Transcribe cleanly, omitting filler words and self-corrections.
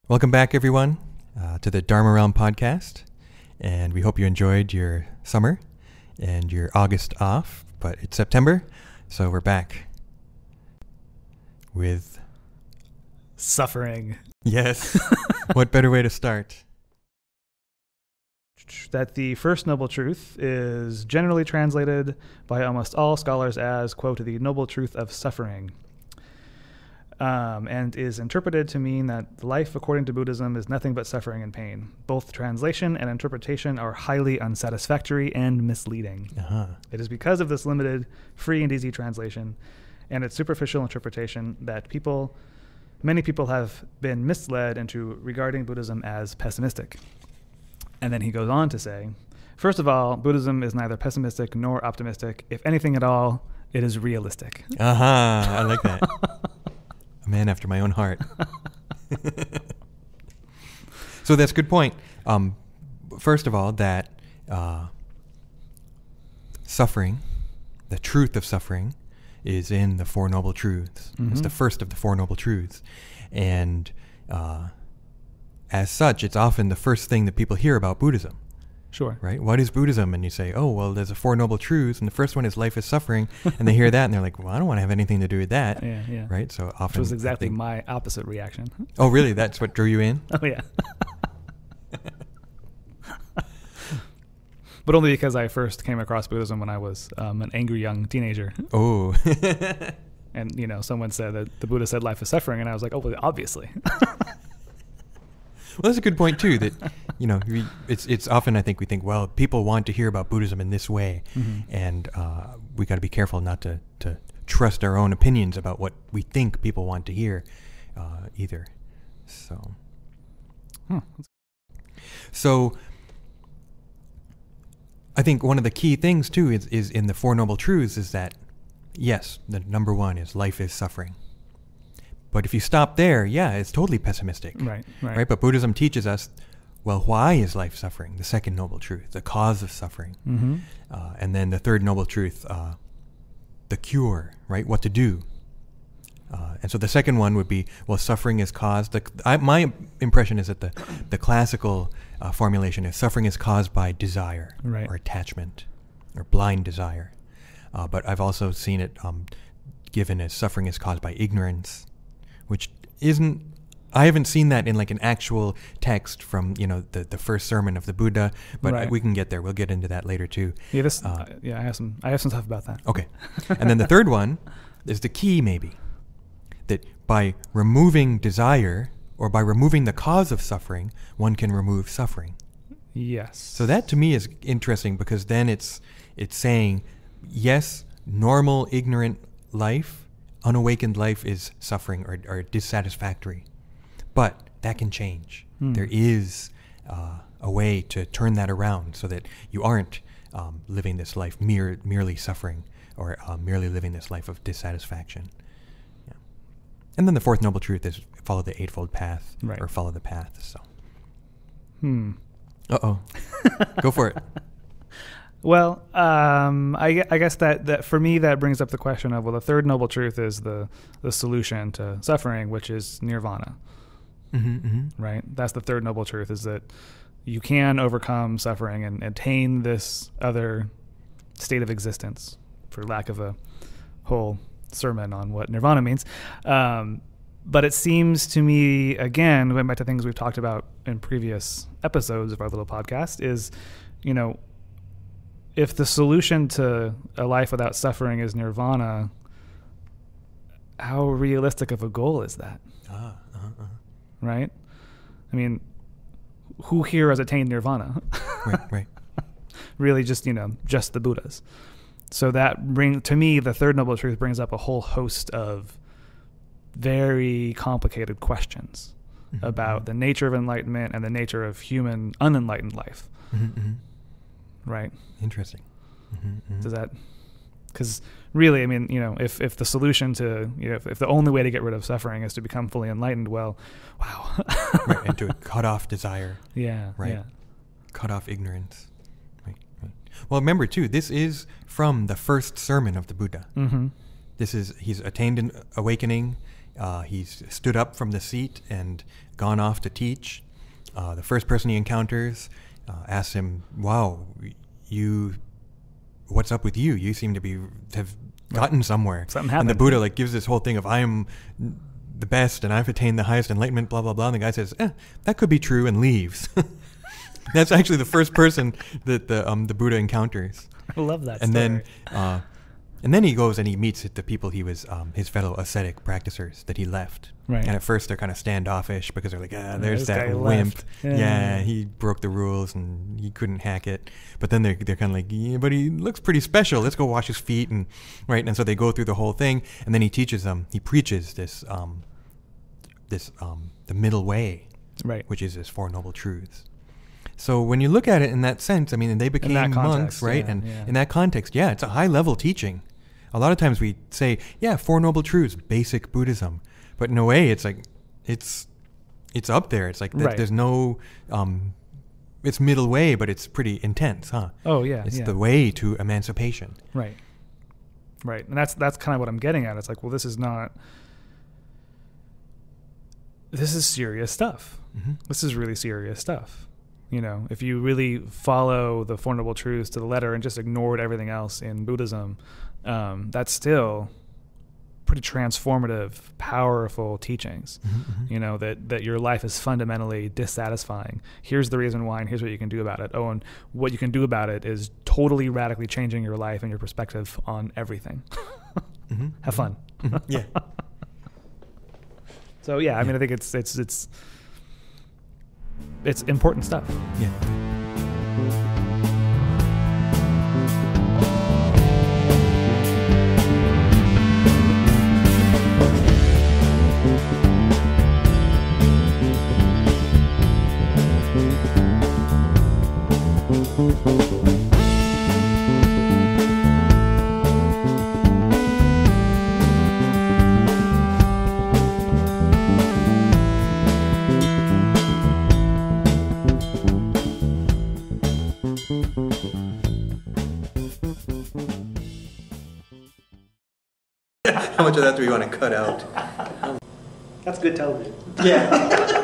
Welcome back, everyone, to the Dharma Realm podcast, and we hope you enjoyed your summer and your August off, but it's September, so we're back with suffering. Yes. What better way to start? That the first noble truth is generally translated by almost all scholars as, quote, the noble truth of suffering. And is interpreted to mean that life, according to Buddhism, is nothing but suffering and pain. Both translation and interpretation are highly unsatisfactory and misleading. It is because of this limited, free and easy translation and its superficial interpretation that many people have been misled into regarding Buddhism as pessimistic. And then he goes on to say, first of all, Buddhism is neither pessimistic nor optimistic. If anything at all, it is realistic. I like that. A man after my own heart. So that's a good point. First of all, that suffering, the truth of suffering, is in the Four Noble Truths. Mm-hmm. It's the first of the Four Noble Truths. And as such, it's often the first thing that people hear about Buddhism. Sure. Right? What is Buddhism? And you say, oh, well, there's a Four Noble Truths, and the first one is life is suffering. And they hear that, and they're like, well, I don't want to have anything to do with that. Yeah. Right? So often... Which was exactly my opposite reaction. Oh, really? That's what drew you in? Oh, yeah. But only because I first came across Buddhism when I was an angry young teenager. Oh. And, someone said that the Buddha said life is suffering, and I was like, oh, well, obviously. Well, that's a good point, too, that, it's often, I think, we think, well, people want to hear about Buddhism in this way, and we got to be careful not to trust our own opinions about what we think people want to hear either. So I think one of the key things, too, is in the Four Noble Truths is that, yes, the number one is life is suffering. But if you stop there, it's totally pessimistic. Right. But Buddhism teaches us, well, why is life suffering? The second noble truth, the cause of suffering. Mm-hmm. And then the third noble truth, the cure, right? What to do. And so the second one would be, well, suffering is caused. My impression is that the classical formulation is suffering is caused by desire, right, or attachment or blind desire. But I've also seen it given as suffering is caused by ignorance, which I haven't seen that in like an actual text from, the first sermon of the Buddha, but right. We can get there. We'll get into that later too. Yeah, I have some stuff about that. Okay. And then the third one is the key, maybe, that by removing desire or by removing the cause of suffering, one can remove suffering. Yes. So that to me is interesting, because then it's saying, yes, normal, ignorant life, unawakened life is suffering or dissatisfactory. But that can change. There is a way to turn that around so that you aren't living this life merely suffering or merely living this life of dissatisfaction. Yeah. And then the fourth noble truth is follow the Eightfold Path, right, or follow the path. So. Uh-oh. Go for it. Well, I guess that for me that brings up the question of, well, the third noble truth is the solution to suffering, which is nirvana. Right? That's the third noble truth, is that you can overcome suffering and attain this other state of existence, for lack of a whole sermon on what nirvana means. But it seems to me, again, going back to things we've talked about in previous episodes of our little podcast, is, if the solution to a life without suffering is nirvana, how realistic of a goal is that? Right? I mean, who here has attained nirvana? Right. Really just the Buddhas. So to me, the third noble truth brings up a whole host of very complicated questions about the nature of enlightenment and the nature of human unenlightened life. Right? Interesting. Does that... Because really, I mean, if the solution to, if the only way to get rid of suffering is to become fully enlightened, well, wow. Right, and to cut off desire. Yeah. Right. Yeah. Cut off ignorance. Right. Well, remember too, this is from the first sermon of the Buddha. He's attained an awakening. He's stood up from the seat and gone off to teach. The first person he encounters asks him, "Wow, what's up with you? You seem to have gotten somewhere." Something happened. And the Buddha gives this whole thing of, "I am the best and I've attained the highest enlightenment, blah, blah, blah." And the guy says, that could be true, and leaves. That's actually the first person that the Buddha encounters. I love that and story. And then he goes and he meets the people he was, his fellow ascetic practicers that he left. Right. And at first they're kind of standoffish because they're like, there's this that guy wimp. left. Yeah, he broke the rules and he couldn't hack it. But then they're kind of like, yeah, but he looks pretty special. Let's go wash his feet. And so they go through the whole thing. And then he teaches them, he preaches the middle way, right, which is his Four Noble Truths. So when you look at it in that sense, I mean, and they became monks, right? Yeah, and yeah. in that context, it's a high level teaching. A lot of times we say, Four Noble Truths, basic Buddhism. But in a way, it's like, it's up there. It's like, right. There's no, it's middle way, but it's pretty intense, huh? Oh, yeah. It's the way to emancipation. Right. Right. And that's kind of what I'm getting at. It's like, well, this is serious stuff. This is really serious stuff. If you really follow the Four Noble Truths to the letter and just ignored everything else in Buddhism, that's still pretty transformative, powerful teachings. That your life is fundamentally dissatisfying. Here's the reason why, and here's what you can do about it. Oh, and what you can do about it is totally radically changing your life and your perspective on everything. Have fun. Yeah. So I mean, I think it's important stuff. Yeah. How much of that do we want to cut out? That's good television. Yeah.